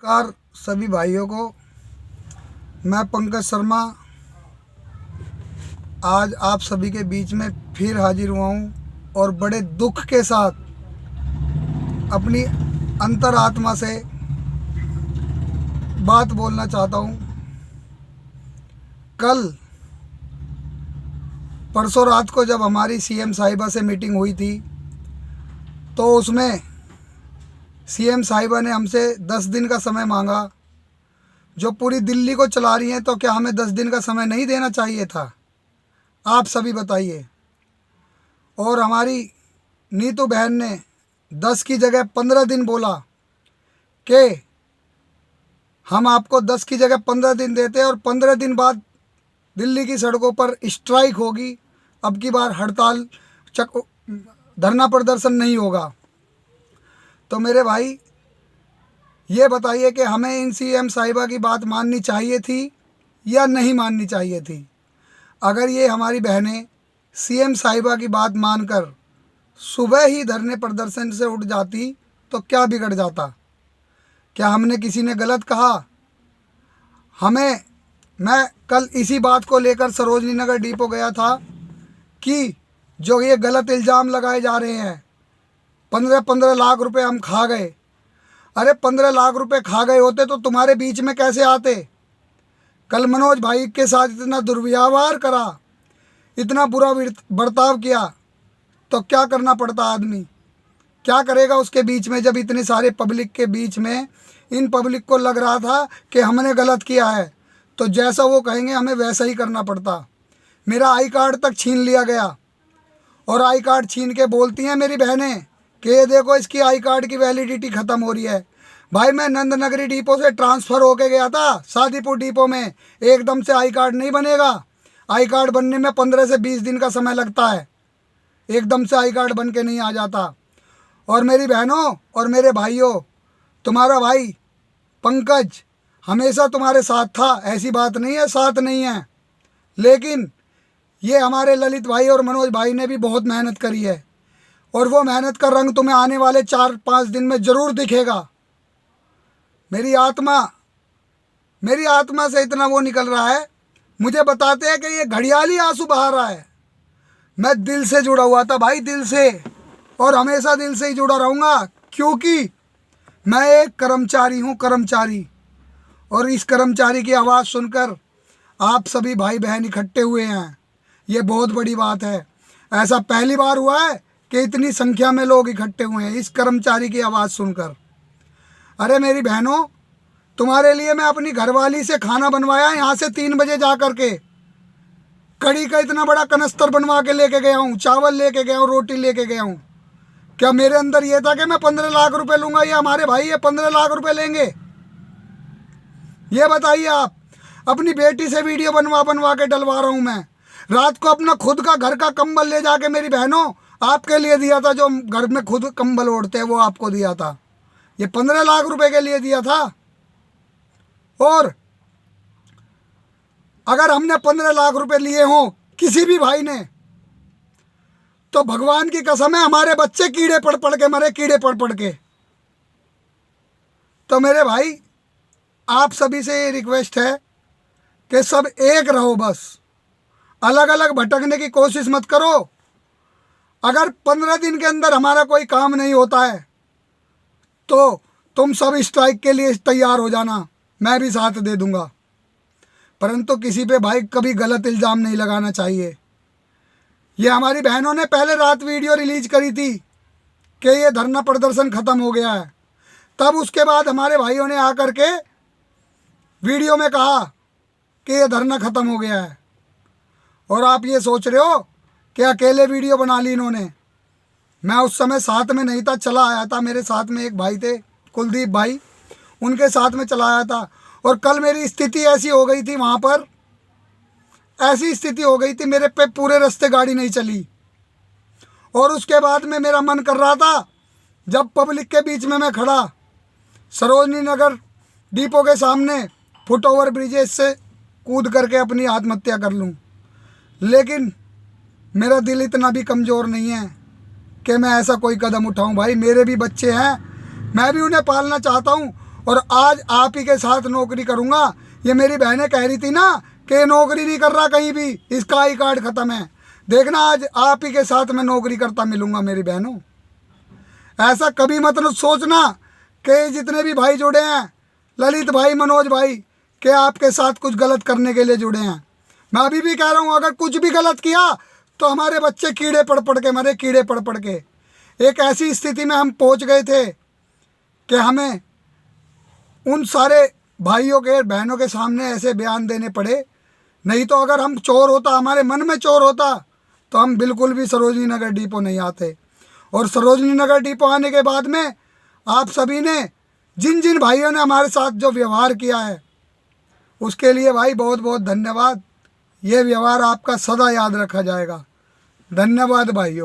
नमस्कार सभी भाइयों को। मैं पंकज शर्मा आज आप सभी के बीच में फिर हाजिर हुआ हूँ और बड़े दुख के साथ अपनी अंतरात्मा से बात बोलना चाहता हूँ। कल परसों रात को जब हमारी सीएम साहिबा से मीटिंग हुई थी तो उसमें सीएम साहिबा ने हमसे 10 दिन का समय मांगा। जो पूरी दिल्ली को चला रही हैं तो क्या हमें 10 दिन का समय नहीं देना चाहिए था? आप सभी बताइए। और हमारी नीतू बहन ने 10 की जगह 15 दिन बोला कि हम आपको 10 की जगह 15 दिन देते हैं और 15 दिन बाद दिल्ली की सड़कों पर स्ट्राइक होगी। अब की बार हड़ताल धरना प्रदर्शन नहीं होगा। तो मेरे भाई ये बताइए कि हमें इन सीएम साहिबा की बात माननी चाहिए थी या नहीं माननी चाहिए थी? अगर ये हमारी बहनें सीएम साहिबा की बात मानकर सुबह ही धरने प्रदर्शन से उठ जाती तो क्या बिगड़ जाता? क्या हमने किसी ने गलत कहा? मैं कल इसी बात को लेकर सरोजनी नगर डिपो गया था कि जो ये गलत इल्ज़ाम लगाए जा रहे हैं 15-15 लाख रुपए हम खा गए। अरे 15 लाख रुपए खा गए होते तो तुम्हारे बीच में कैसे आते? कल मनोज भाई के साथ इतना दुर्व्यवहार करा, इतना बुरा बर्ताव किया तो क्या करना पड़ता? आदमी क्या करेगा उसके बीच में जब इतने सारे पब्लिक के बीच में इन पब्लिक को लग रहा था कि हमने गलत किया है तो जैसा वो कहेंगे हमें वैसा ही करना पड़ता। मेरा आई कार्ड तक छीन लिया गया और आई कार्ड छीन के बोलती हैं मेरी बहनें कि ये देखो इसकी आई कार्ड की वैलिडिटी ख़त्म हो रही है। भाई मैं नंद नगरी डिपो से ट्रांसफ़र होके गया था शादीपुर डिपो में। एकदम से आई कार्ड नहीं बनेगा। आई कार्ड बनने में 15 से 20 दिन का समय लगता है। एकदम से आई कार्ड बन के नहीं आ जाता। और मेरी बहनों और मेरे भाइयों, तुम्हारा भाई पंकज हमेशा तुम्हारे साथ था, ऐसी बात नहीं है साथ नहीं है। लेकिन ये हमारे ललित भाई और मनोज भाई ने भी बहुत मेहनत करी है और वो मेहनत का रंग तुम्हें आने वाले 4-5 दिन में ज़रूर दिखेगा। मेरी आत्मा से इतना वो निकल रहा है, मुझे बताते हैं कि ये घड़ियाली आंसू बहा रहा है। मैं दिल से जुड़ा हुआ था भाई, दिल से, और हमेशा दिल से ही जुड़ा रहूँगा क्योंकि मैं एक कर्मचारी हूँ, कर्मचारी। और इस कर्मचारी की आवाज़ सुनकर आप सभी भाई बहन इकट्ठे हुए हैं, ये बहुत बड़ी बात है। ऐसा पहली बार हुआ है कि इतनी संख्या में लोग इकट्ठे हुए हैं इस कर्मचारी की आवाज़ सुनकर। अरे मेरी बहनों, तुम्हारे लिए मैं अपनी घरवाली से खाना बनवाया यहाँ से 3 बजे जा कर के। कड़ी का इतना बड़ा कनस्तर बनवा के लेके गया हूँ, चावल लेके गया हूँ, रोटी लेके गया हूँ। क्या मेरे अंदर ये था कि मैं 15 लाख रुपए लूँगा या हमारे भाई ये 15 लाख रुपए लेंगे? ये बताइए आप। अपनी बेटी से वीडियो बनवा के डलवा रहा हूँ मैं। रात को अपना खुद का घर का कंबल ले जाके मेरी बहनों आपके लिए दिया था। जो घर में खुद कंबल ओढ़ते हैं वो आपको दिया था। ये 15 लाख रुपए के लिए दिया था। और अगर हमने 15 लाख रुपए लिए हों किसी भी भाई ने तो भगवान की कसम है हमारे बच्चे कीड़े पड़ के मरे, कीड़े पड़ के। तो मेरे भाई आप सभी से ये रिक्वेस्ट है कि सब एक रहो, बस अलग अलग भटकने की कोशिश मत करो। अगर 15 दिन के अंदर हमारा कोई काम नहीं होता है तो तुम सब स्ट्राइक के लिए तैयार हो जाना, मैं भी साथ दे दूंगा। परंतु किसी पे भाई कभी गलत इल्ज़ाम नहीं लगाना चाहिए। ये हमारी बहनों ने पहले रात वीडियो रिलीज करी थी कि ये धरना प्रदर्शन ख़त्म हो गया है। तब उसके बाद हमारे भाइयों ने आकर के वीडियो में कहा कि ये धरना ख़त्म हो गया है। और आप ये सोच रहे हो कि अकेले वीडियो बना ली इन्होंने। मैं उस समय साथ में नहीं था, चला आया था। मेरे साथ में एक भाई थे कुलदीप भाई, उनके साथ में चला आया था। और कल मेरी स्थिति ऐसी हो गई थी, वहाँ पर ऐसी स्थिति हो गई थी, मेरे पे पूरे रास्ते गाड़ी नहीं चली। और उसके बाद में मेरा मन कर रहा था जब पब्लिक के बीच में मैं खड़ा सरोजनी नगर डिपो के सामने फुट ओवर ब्रिजेस से कूद करके अपनी आत्महत्या कर लूँ। लेकिन मेरा दिल इतना भी कमज़ोर नहीं है कि मैं ऐसा कोई कदम उठाऊं। भाई मेरे भी बच्चे हैं, मैं भी उन्हें पालना चाहता हूं और आज आप ही के साथ नौकरी करूँगा। ये मेरी बहनें कह रही थी ना कि ये नौकरी नहीं कर रहा कहीं भी, इसका आई कार्ड ख़त्म है। देखना आज आप ही के साथ मैं नौकरी करता मिलूँगा मेरी बहनों। ऐसा कभी मतलब सोचना कि जितने भी भाई जुड़े हैं, ललित भाई, मनोज भाई, कि आपके साथ कुछ गलत करने के लिए जुड़े हैं। मैं अभी भी कह रहा हूँ, अगर कुछ भी गलत किया तो हमारे बच्चे कीड़े पड़ पड़ के मरे, कीड़े पड़ पड़ के। एक ऐसी स्थिति में हम पहुँच गए थे कि हमें उन सारे भाइयों के, बहनों के सामने ऐसे बयान देने पड़े। नहीं तो अगर हम चोर होता, हमारे मन में चोर होता, तो हम बिल्कुल भी सरोजनी नगर डिपो नहीं आते। और सरोजनी नगर डिपो आने के बाद में आप सभी ने, जिन जिन भाइयों ने हमारे साथ जो व्यवहार किया है, उसके लिए भाई बहुत बहुत धन्यवाद। ये व्यवहार आपका सदा याद रखा जाएगा। धन्यवाद भाइयों।